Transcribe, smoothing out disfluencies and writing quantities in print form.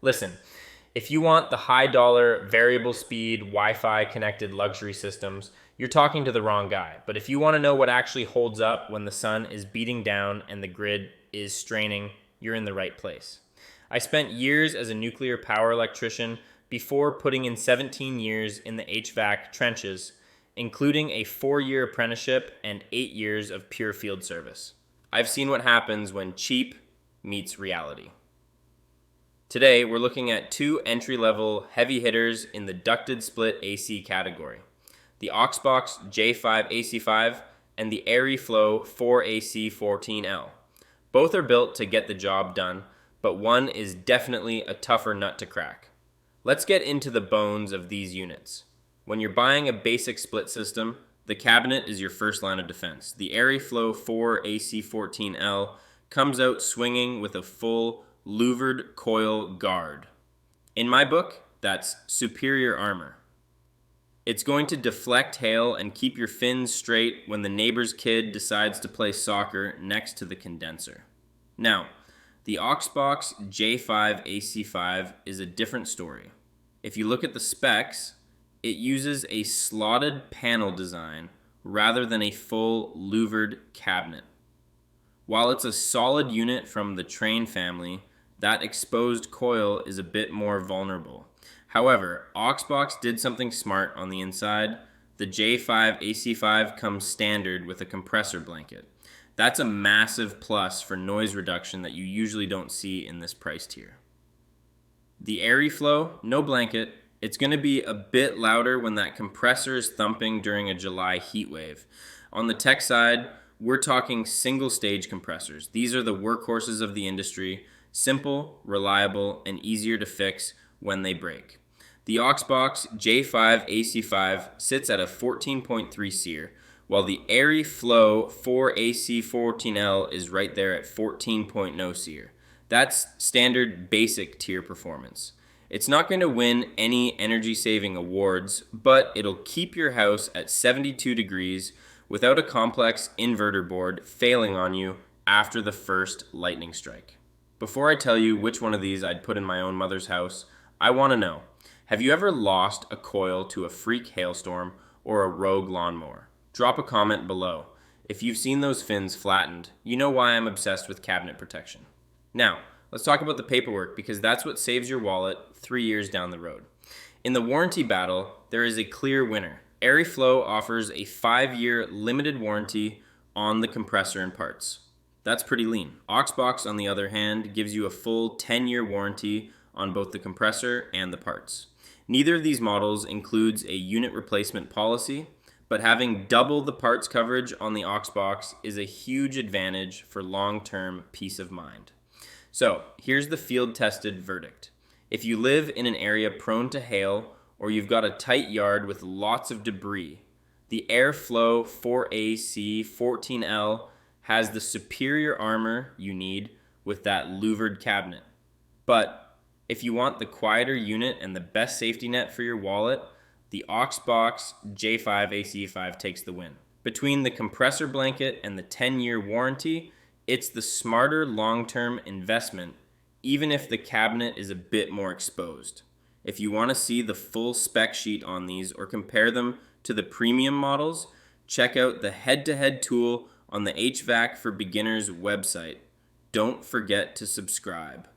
Listen, if you want the high dollar, variable speed, Wi-Fi connected luxury systems, you're talking to the wrong guy. But if you want to know what actually holds up when the sun is beating down and the grid is straining, you're in the right place. I spent years as a nuclear power electrician before putting in 17 years in the HVAC trenches, including a 4-year apprenticeship and 8 years of pure field service. I've seen what happens when cheap meets reality. Today, we're looking at two entry-level heavy hitters in the Ducted Split AC category, the Oxbox J5AC5 and the Aire-Flo 4AC14L. Both are built to get the job done, but one is definitely a tougher nut to crack. Let's get into the bones of these units. When you're buying a basic split system, the cabinet is your first line of defense. The Aire-Flo 4AC14L comes out swinging with a full louvered coil guard. In my book, that's superior armor. It's going to deflect hail and keep your fins straight when the neighbor's kid decides to play soccer next to the condenser. Now, the Oxbox J5AC5 is a different story. If you look at the specs, it uses a slotted panel design rather than a full louvered cabinet. While it's a solid unit from the Train family, that exposed coil is a bit more vulnerable. However, Oxbox did something smart on the inside. The J5AC5 comes standard with a compressor blanket. That's a massive plus for noise reduction that you usually don't see in this price tier. The Aire-Flo, no blanket. It's going to be a bit louder when that compressor is thumping during a July heat wave. On the tech side, we're talking single stage compressors. These are the workhorses of the industry. Simple, reliable, and easier to fix when they break. The Oxbox J5AC5 sits at a 14.3 SEER, while the Aire-Flo 4AC14L is right there at 14.0 SEER. That's standard basic tier performance. It's not going to win any energy-saving awards, but it'll keep your house at 72 degrees without a complex inverter board failing on you after the first lightning strike. Before I tell you which one of these I'd put in my own mother's house, I want to know, have you ever lost a coil to a freak hailstorm or a rogue lawnmower? Drop a comment below. If you've seen those fins flattened, you know why I'm obsessed with cabinet protection. Now, let's talk about the paperwork because that's what saves your wallet 3 years down the road. In the warranty battle, there is a clear winner. Aire-Flo offers a 5-year limited warranty on the compressor and parts. That's pretty lean. Oxbox, on the other hand, gives you a full 10-year warranty on both the compressor and the parts. Neither of these models includes a unit replacement policy, but having double the parts coverage on the Oxbox is a huge advantage for long-term peace of mind. So, here's the field-tested verdict. If you live in an area prone to hail, or you've got a tight yard with lots of debris, the Aire-Flo 4AC14L has the superior armor you need with that louvered cabinet. But if you want the quieter unit and the best safety net for your wallet, the Oxbox J5AC5 takes the win. Between the compressor blanket and the 10-year warranty, it's the smarter long-term investment, even if the cabinet is a bit more exposed. If you want to see the full spec sheet on these or compare them to the premium models, check out the head-to-head tool on the HVAC for Beginners website. Don't forget to subscribe.